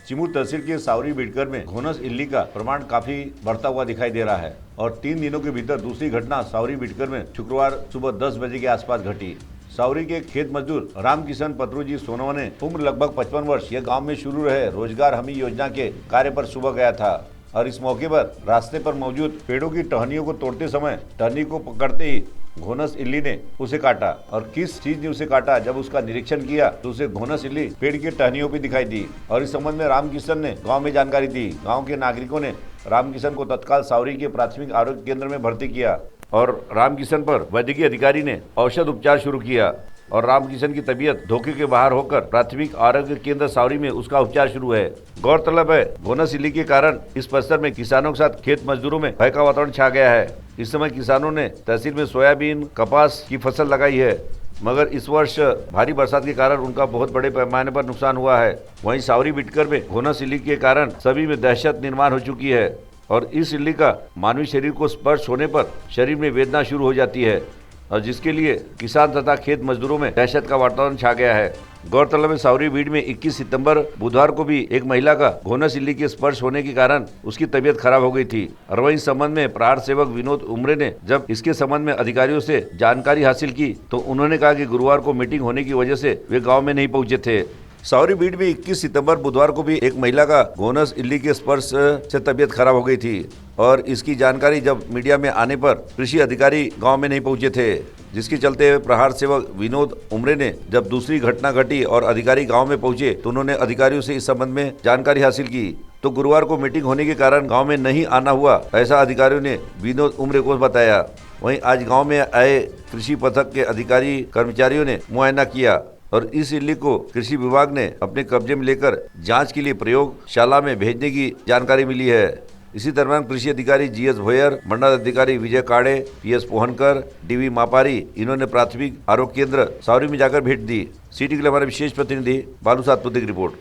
चिमूर तहसील के सावरी बिडकर में घोनस इल्ली का प्रमाण काफी बढ़ता हुआ दिखाई दे रहा है और 3 दिनों के भीतर दूसरी घटना सावरी बिडकर में शुक्रवार सुबह 10 बजे के आसपास घटी। सावरी के खेत मजदूर रामकिशन पत्रूजी सोनवने उम्र लगभग 55 वर्ष यह गांव में शुरू रहे रोजगार हमी योजना के कार्य पर सुबह गया था और इस मौके पर रास्ते पर मौजूद पेड़ों की टहनियों को तोड़ते समय टहनी को पकड़ते ही घोनस इल्ली ने उसे काटा और किस चीज ने उसे काटा जब उसका निरीक्षण किया तो उसे घोनस इल्ली पेड़ की टहनियों पे दिखाई दी और इस संबंध में रामकिशन ने गांव में जानकारी दी। गांव के नागरिकों ने रामकिशन को तत्काल सावरी के प्राथमिक आरोग्य केंद्र में भर्ती किया और रामकिशन पर वैद्यकीय अधिकारी ने औषध उपचार शुरू किया और रामकिशन की तबीयत धोखे के बाहर होकर प्राथमिक आरोग्य केंद्र सावरी में उसका उपचार शुरू है। गौरतलब है घोनस इल्ली के कारण इस परिसर में किसानों के साथ खेत मजदूरों में भय का वातावरण छा गया है। इस समय किसानों ने तहसील में सोयाबीन कपास की फसल लगाई है मगर इस वर्ष भारी बरसात के कारण उनका बहुत बड़े पैमाने पर नुकसान हुआ है। वहीं सावरी बिडकर में घोनस इल्ली के कारण सभी में दहशत निर्माण हो चुकी है और इस इल्ली का मानवीय शरीर को स्पर्श होने पर शरीर में वेदना शुरू हो जाती है और जिसके लिए किसान तथा खेत मजदूरों में दहशत का वातावरण छा गया है। गौरतलब है सावरी बीड में 21 सितंबर बुधवार को भी एक महिला का घोनस इल्ली के स्पर्श होने के कारण उसकी तबीयत खराब हो गई थी और वहीं संबंध में प्रहार सेवक विनोद उमरे ने जब इसके संबंध में अधिकारियों से जानकारी हासिल की तो उन्होंने कहा कि गुरुवार को मीटिंग होने की वजह से वे गाँव में नहीं पहुंचे थे। सावरी बीड में 21 सितंबर बुधवार को भी एक महिला का घोनस इल्ली के स्पर्श से तबीयत खराब हो गई थी और इसकी जानकारी जब मीडिया में आने पर कृषि अधिकारी गांव में नहीं पहुंचे थे जिसके चलते प्रहार सेवक विनोद उमरे ने जब दूसरी घटना घटी और अधिकारी गांव में पहुंचे तो उन्होंने अधिकारियों से इस संबंध में जानकारी हासिल की तो गुरुवार को मीटिंग होने के कारण गांव में नहीं आना हुआ ऐसा अधिकारियों ने विनोद उमरे को बताया। वहीं आज गाँव में आए कृषि पथक के अधिकारी कर्मचारियों ने मुआयना किया और इस इल्ली को कृषि विभाग ने अपने कब्जे में लेकर जांच के लिए प्रयोगशाला में भेजने की जानकारी मिली है। इसी दरम्यान कृषि अधिकारी जीएस भोयर, मंडल अधिकारी विजय काड़े, पीएस पोहनकर, डीवी मापारी इन्होंने प्राथमिक आरोग्य केंद्र सावरी में जाकर भेंट दी। सिटी के लिए हमारे विशेष प्रतिनिधि बालू सातपुते की रिपोर्ट।